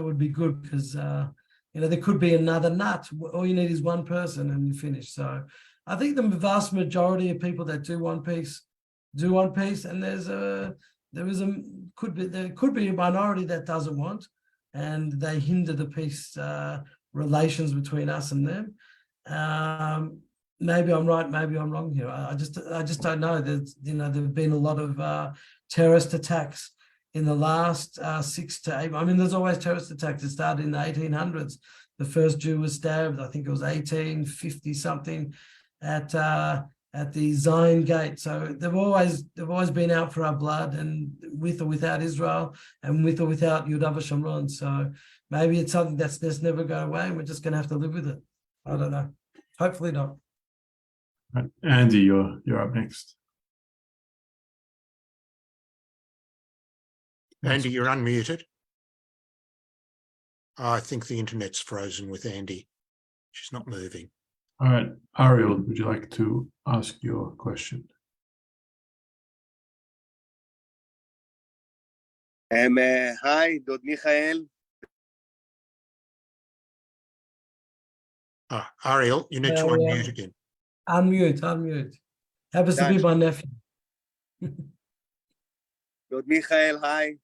would be good, because there could be another nut. All you need is one person and you're finished. So I think the vast majority of people that do One Piece do One Piece, and there could be a minority that doesn't want, and they hinder the peace relations between us and them. Maybe I'm right, maybe I'm wrong here. I just don't know. There've been a lot of terrorist attacks in the last 6 to 8. I mean, there's always terrorist attacks. It started in the 1800s. The first Jew was stabbed, I think it was 1850 something, at the Zion Gate. So they've always been out for our blood, and with or without Israel, and with or without Judea-Samaria. So maybe it's something that's never go away, and we're just going to have to live with it. I don't know. Hopefully not. Right. Andy, you're up next. Andy, you're unmuted. I think the internet's frozen with Andy. She's not moving. All right, Ariel, would you like to ask your question? Hi, Dod Michael. Ariel, you need to unmute again. Unmute. Happens to be my nephew. Dod Michael, hi.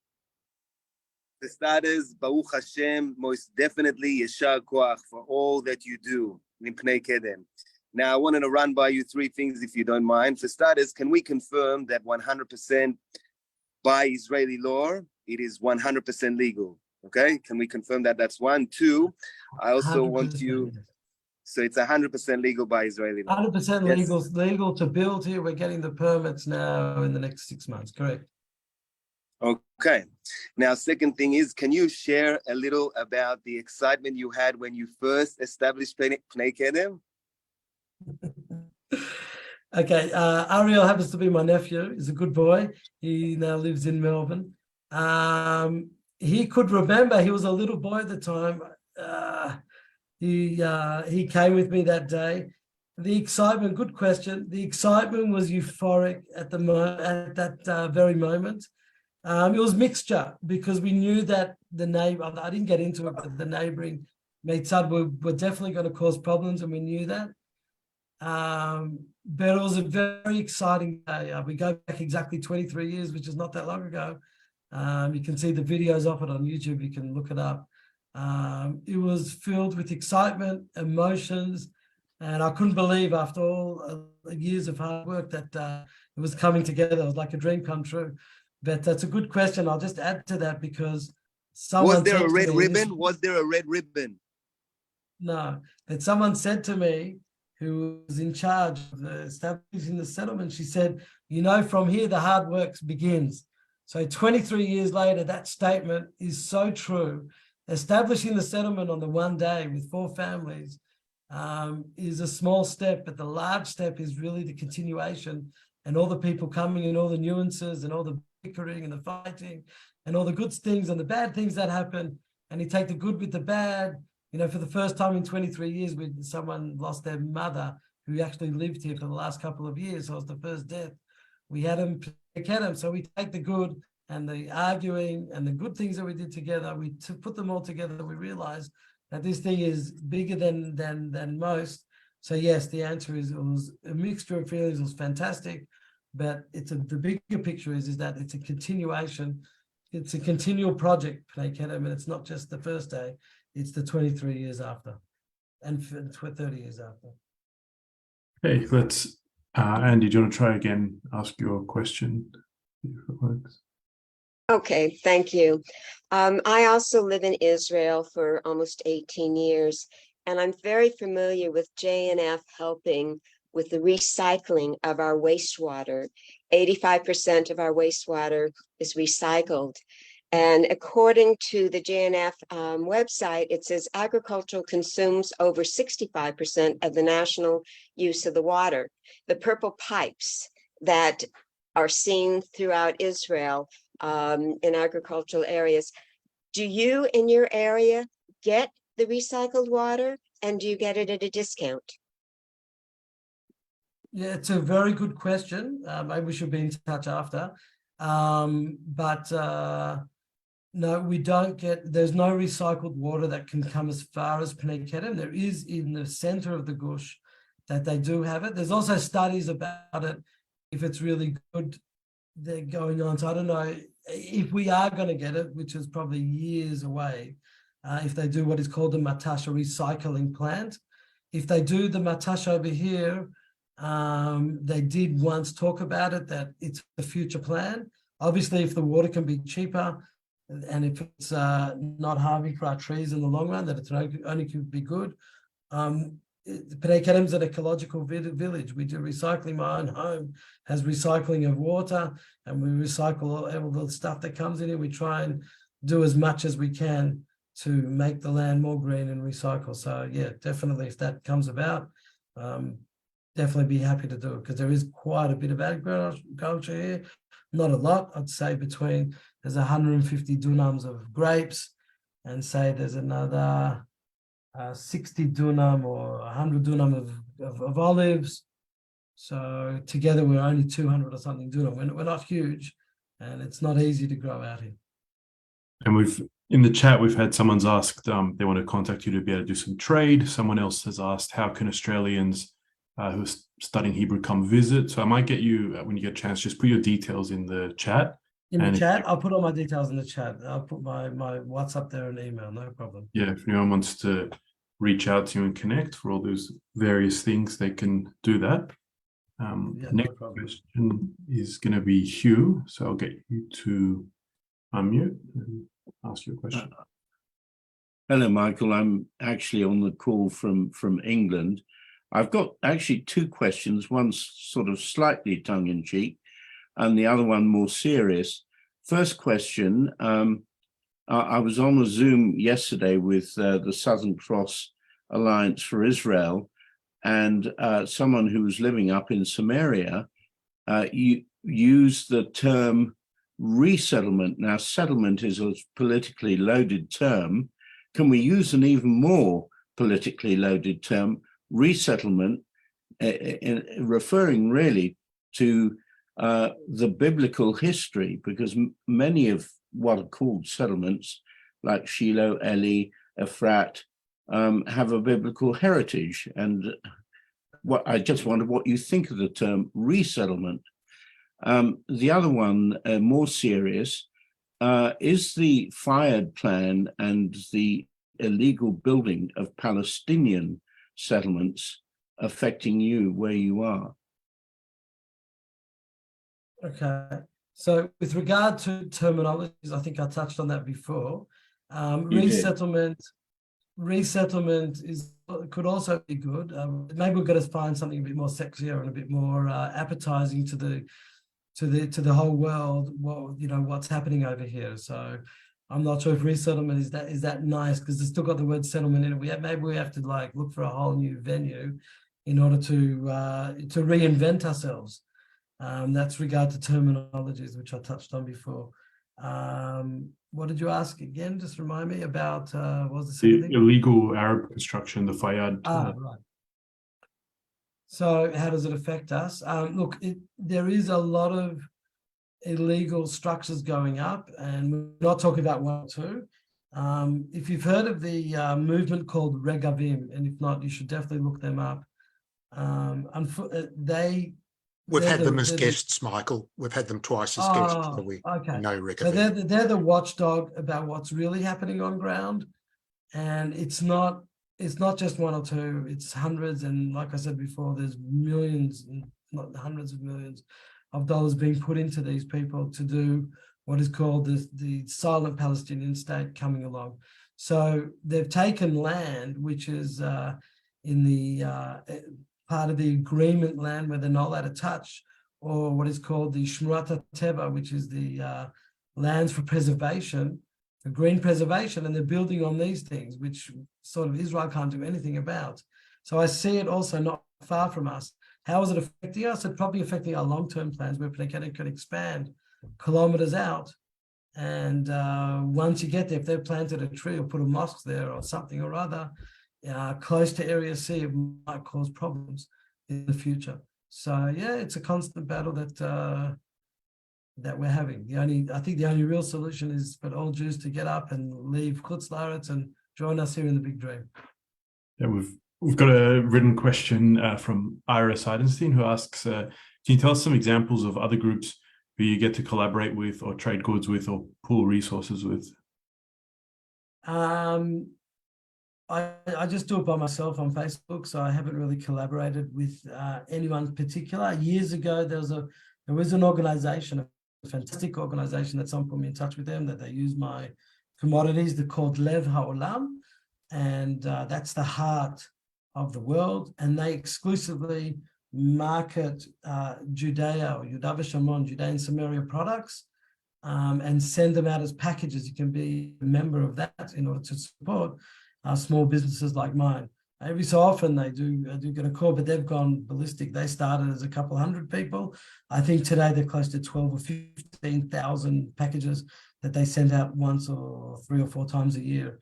The starters, Baruch Hashem, most definitely Yeshar Koach for all that you do in Pnei Kedem. Now, I wanted to run by you 3 things, if you don't mind. For starters, can we confirm that 100% by Israeli law, it is 100% legal? Okay, can we confirm that? That's 1. 2, I also want you, so it's 100% legal by Israeli law. 100% Yes. legal to build here. We're getting the permits now in the next 6 months, correct? Okay. Now, second thing is, can you share a little about the excitement you had when you first established Pnei Kedem? Okay, Ariel happens to be my nephew. He's a good boy. He now lives in Melbourne. He could remember, he was a little boy at the time. He came with me that day. The excitement, good question. The excitement was euphoric at that very moment. It was mixture, because we knew that the neighbor, I didn't get into it, but the neighboring Meitzad were definitely going to cause problems, and we knew that. But it was a very exciting day. We go back exactly 23 years, which is not that long ago. You can see the videos of it on YouTube. You can look it up. It was filled with excitement, emotions, and I couldn't believe, after all years of hard work, that it was coming together. It was like a dream come true. But that's a good question. I'll just add to that, because someone Was there a red ribbon? Was there a red ribbon? No, but someone said to me, who was in charge of establishing the settlement, she said, from here, the hard work begins. So 23 years later, that statement is so true. Establishing the settlement on the one day with 4 families is a small step, but the large step is really the continuation, and all the people coming, and all the nuances, and all the bickering and the fighting, and all the good things and the bad things that happen, and you take the good with the bad. For the first time in 23 years, someone lost their mother, who actually lived here for the last couple of years. So it was the first death. We had him, Pnei Kedem. So we take the good and the arguing and the good things that we did together. We put them all together. We realized that this thing is bigger than most. So yes, the answer is, it was a mixture of feelings. It was fantastic, but the bigger picture is that it's a continuation. It's a continual project, Pnei Kedem, and it's not just the first day. It's the 23 years after, and 30 years after. Okay, let's, Andy, do you want to try again, ask your question, if it works? Okay, thank you. I also live in Israel for almost 18 years, and I'm very familiar with JNF helping with the recycling of our wastewater. 85% of our wastewater is recycled. And according to the JNF website, it says agriculture consumes over 65% of the national use of the water. The purple pipes that are seen throughout Israel in agricultural areas. Do you in your area get the recycled water, and do you get it at a discount? Yeah, it's a very good question. Maybe we should be in touch after. No, we don't get, there's no recycled water that can come as far as Pnei Kedem. There is in the center of the Gush that they do have it. There's also studies about it, if it's really good, they're going on. So I don't know if we are going to get it, which is probably years away, if they do what is called the Matash, a recycling plant. If they do the Matash over here, they did once talk about it, that it's a future plan. Obviously, if the water can be cheaper and if it's not harming for our trees in the long run, that it's only could be good. Pnei Kedem is an ecological village. We do recycling. My own home has recycling of water, and we recycle all the stuff that comes in here. We try and do as much as we can to make the land more green and recycle. So yeah, definitely if that comes about, definitely be happy to do it, because there is quite a bit of agriculture here. Not a lot, I'd say there's 150 dunams of grapes, and say there's another 60 dunam or 100 dunam of olives. So together we're only 200 or something dunam. We're not huge, and it's not easy to grow out here. And in the chat, we've had someone's asked, they want to contact you to be able to do some trade. Someone else has asked, how can Australians who are studying Hebrew come visit? So I might get you, when you get a chance, just put your details in the chat. I'll put all my details in the chat. I'll put my WhatsApp there and email, no problem. Yeah, if anyone wants to reach out to you and connect for all those various things, they can do that. Next question is going to be Hugh. So I'll get you to unmute and ask your question. Hello, Michael. I'm actually on the call from England. I've got actually two questions, one sort of slightly tongue-in-cheek and the other one more serious. First question, I was on a Zoom yesterday with the Southern Cross Alliance for Israel, and someone who was living up in Samaria used the term resettlement. Now, settlement is a politically loaded term. Can we use an even more politically loaded term, resettlement, referring really to the biblical history, because many of what are called settlements, like Shiloh, Eli, Ephrat, have a biblical heritage. And I just wonder what you think of the term resettlement. The other one, more serious, is the Fayed plan and the illegal building of Palestinian settlements affecting you where you are? Okay, so with regard to terminologies, I think I touched on that before. Resettlement could also be good. Maybe we've got to find something a bit more sexier and a bit more appetizing to the whole world. Well, what's happening over here. So I'm not sure if resettlement is that nice, because it's still got the word settlement in it. Maybe we have to look for a whole new venue in order to reinvent ourselves. That's regard to terminologies, which I touched on before. What did you ask again? Just remind me about what was the second thing? Illegal Arab construction, the Fayed. Right. So how does it affect us? Look, there is a lot of illegal structures going up, and we're not talking about one or two. If you've heard of the movement called Regavim, and if not, you should definitely look them up. We've had them as guests, Michael. We've had them twice as guests. So we know Regavim. So they're the watchdog about what's really happening on ground, and it's not just one or two. It's hundreds, and like I said before, there's millions, not hundreds of millions, of dollars being put into these people to do what is called the silent Palestinian state coming along. So they've taken land, which is in the part of the agreement land where they're not allowed to touch, or what is called the Shmurat Teva, which is the lands for preservation, for green preservation, and they're building on these things, which sort of Israel can't do anything about. So I see it also not far from us. How is it affecting us? It's probably affecting our long-term plans where Pnei Kedem can expand kilometers out. And once you get there, if they've planted a tree or put a mosque there or something or other, close to Area C, it might cause problems in the future. So yeah, it's a constant battle that we're having. I think the only real solution is for all Jews to get up and leave Chutz La'aretz and join us here in the big dream. Yeah, we've got a written question from Ira Seidenstein, who asks, can you tell us some examples of other groups who you get to collaborate with or trade goods with or pool resources with? I just do it by myself on Facebook, so I haven't really collaborated with anyone in particular. Years ago, there was an organization, a fantastic organization that someone put me in touch with them, that they use my commodities. They're called Lev Ha'olam, and that's the heart of the world, and they exclusively market Judea or Judea-Samaria, Judea-Samaria products, and send them out as packages. You can be a member of that in order to support small businesses like mine. Every so often I do get a call, but they've gone ballistic. They started as a couple hundred people. I think today they're close to 12 or 15,000 packages that they send out once or 3 or 4 times a year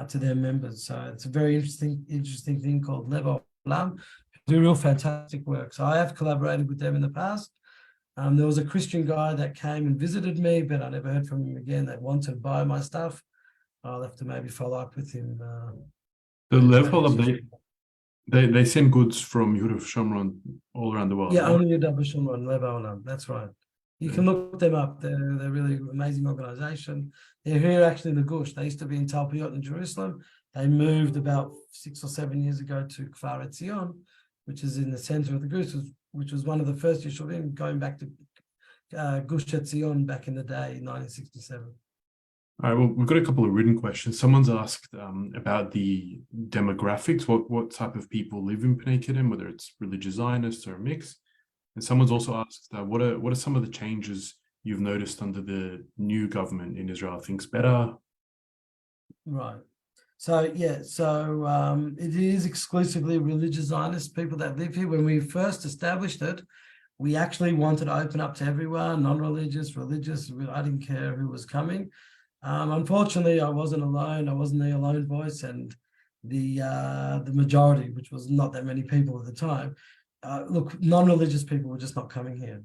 to their members. So it's a very interesting thing called Lev Olam. Do real fantastic work. So I have collaborated with them in the past. There was a Christian guy that came and visited me, but I never heard from him again. That wanted to buy my stuff. I'll have to maybe follow up with him. The Lev Olam, they send goods from Judea-Samaria all around the world. Yeah, right? only Judea-Samaria, Lev Olam. That's right. You can look them up. They're really amazing organization. They're here actually in the Gush. They used to be in Talpiot in Jerusalem. They moved about 6 or 7 years ago to Kfar Etzion, which is in the center of the Gush, which was one of the first Yeshuvim going back to Gush Etzion back in the day, in 1967. All right, well, we've got a couple of written questions. Someone's asked about the demographics, what type of people live in Pnei Kedem, whether it's religious Zionists or a mix. And someone's also asked, what are some of the changes you've noticed under the new government in Israel? Things better? Right. So, yeah, so it is exclusively religious Zionist people that live here. When we first established it, we actually wanted to open up to everyone, non-religious, religious. I didn't care who was coming. Unfortunately, I wasn't alone. I wasn't the alone voice, and the majority, which was not that many people at the time, look, non-religious people were just not coming here.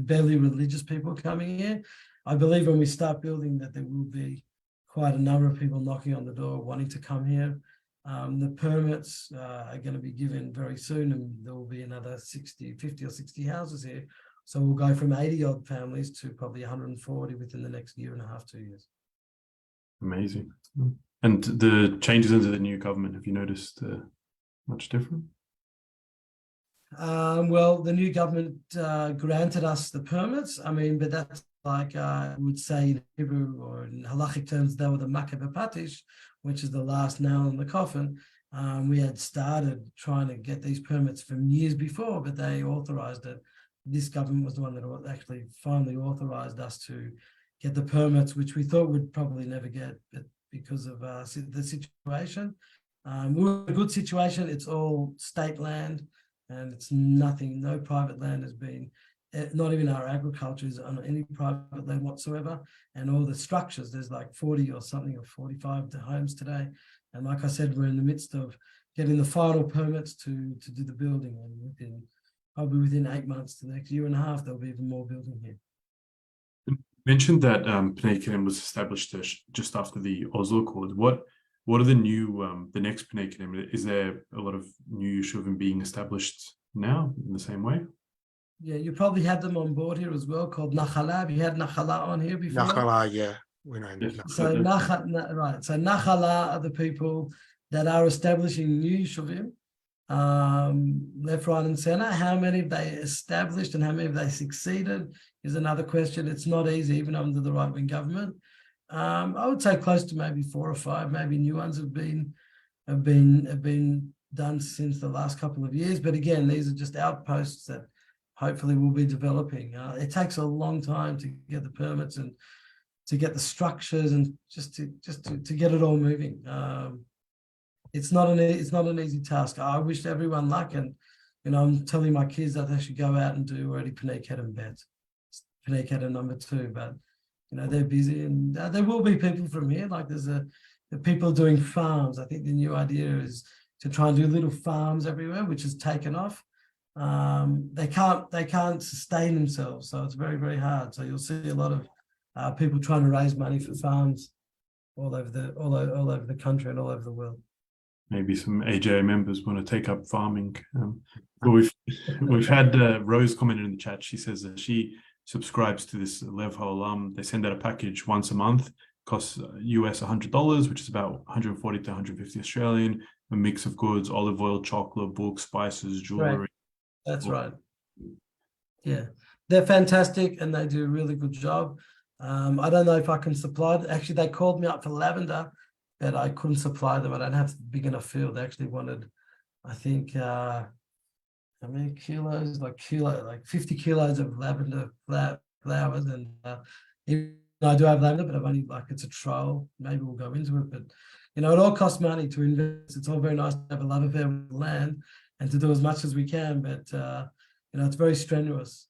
Barely religious people coming here. I believe when we start building that there will be quite a number of people knocking on the door wanting to come here. The permits are going to be given very soon, and there will be another 50 or 60 houses here. So we'll go from 80 odd families to probably 140 within the next year and a half, 2 years. Amazing. And the changes into the new government, have you noticed much different? Well, the new government granted us the permits. I mean, but that's like I would say in Hebrew or in halachic terms, they were the makeh b'patish, which is the last nail in the coffin. We had started trying to get these permits from years before, but they authorized it. This government was the one that actually finally authorized us to get the permits, which we thought we'd probably never get, but because of the situation. We're in a good situation. It's all state land, and it's nothing, no private land has been, not even our agriculture is on any private land whatsoever. And all the structures, there's like 40 or something or 45 homes today. And like I said, we're in the midst of getting the final permits to do the building. And probably within 8 months to the next year and a half, there'll be even more building here. You mentioned that Pnei Kedem was established just after the Oslo Accord. What are the new, the next Pnei Kedem? Is there a lot of new Yeshuvim being established now in the same way? Yeah, you probably had them on board here as well, called Nachala. Have you had Nachala on here before? Nachala, yeah. We know. Yes. So right. So Nachala are the people that are establishing new Yeshuvim, left, right, and center. How many have they established and how many have they succeeded? is another question. It's not easy, even under the right-wing government. I would say close to maybe 4 or 5, maybe new ones have been done since the last couple of years. But again, these are just outposts that hopefully will be developing. It takes a long time to get the permits and to get the structures and just to get it all moving. It's not an easy task. I wish everyone luck, and I'm telling my kids that they should go out and do already Pnei Kedem bets, Pnei Kedem number 2. But they're busy, and there will be people from here. Like there's the people doing farms. I think the new idea is to try and do little farms everywhere, which has taken off. They can't sustain themselves, so it's very, very hard. So you'll see a lot of people trying to raise money for farms all over the country and all over the world. Maybe some AJA members want to take up farming. But we've had Rose commented in the chat. She says that she subscribes to this Lev Ha'olam. They send out a package once a month, costs US $100, which is about 140 to 150 Australian. A mix of goods: olive oil, chocolate, books, spices, jewelry. Right. That's right. Yeah, they're fantastic and they do a really good job. I don't know if I can supply. Actually, they called me up for lavender, but I couldn't supply them. I don't have a big enough field. They actually wanted, I think, how many kilos? Like 50 kilos of lavender flowers. And even though I do have lavender, but I've only it's a trial. Maybe we'll go into it. But it all costs money to invest. It's all very nice to have a love affair with the land and to do as much as we can. But it's very strenuous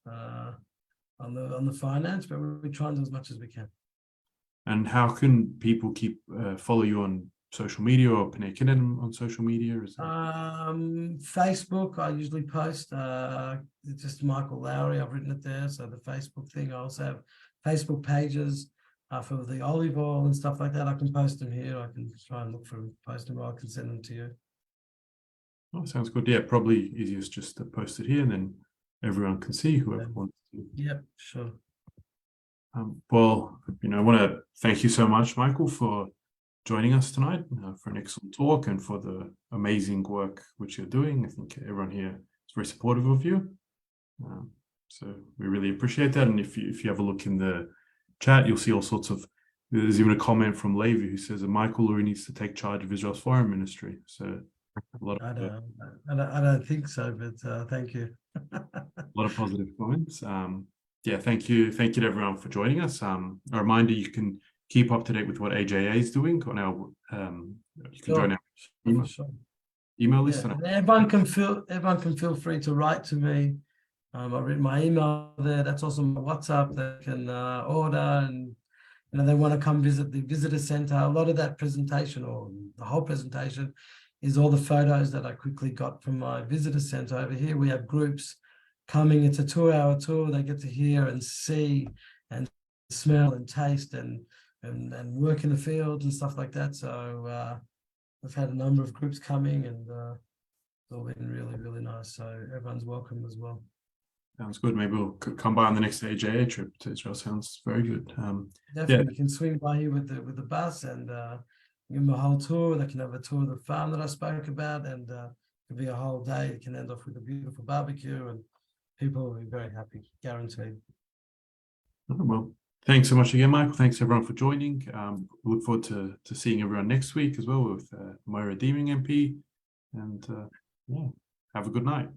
on the finance. But we try and do as much as we can. And how can people follow you on social media or Pnei Kedem on social media? Facebook, I usually post. It's just Michael Lourie. I've written it there. So the Facebook thing. I also have Facebook pages for the olive oil and stuff like that. I can post them here. I can try and look for them, post them, or I can send them to you. Oh, sounds good. Yeah, probably easiest just to post it here, and then everyone can see, whoever wants to. Yep, sure. Well, I want to thank you so much, Michael, for joining us tonight, for an excellent talk and for the amazing work which you're doing. I think everyone here is very supportive of you. So we really appreciate that. And if you have a look in the chat, you'll see all sorts of, there's even a comment from Levi who says that Michael Lourie needs to take charge of Israel's foreign ministry. So a lot of I don't think so, but thank you. A lot of positive comments. Yeah, thank you to everyone for joining us. A reminder: you can keep up to date with what AJA is doing on our. You can join our email list. Yeah. Everyone can feel free to write to me. I've written my email there. That's also my WhatsApp. They can order, and they want to come visit the visitor center. A lot of that presentation, or the whole presentation, is all the photos that I quickly got from my visitor center. Over here we have groups coming. It's a 2-hour tour. They get to hear and see and smell and taste and work in the fields and stuff like that. So I've had a number of groups coming, and it's all been really, really nice. So everyone's welcome as well. Sounds good. Maybe we'll come by on the next AJA trip to Israel. Sounds very good. Definitely, you can swing by here with the bus and give them a whole tour. They can have a tour of the farm that I spoke about, and it'll be a whole day. It can end off with a beautiful barbecue, and people will be very happy, guaranteed. Well, thanks so much again, Michael. Thanks everyone for joining. We look forward to seeing everyone next week as well with Moira Deeming MP. And yeah, have a good night.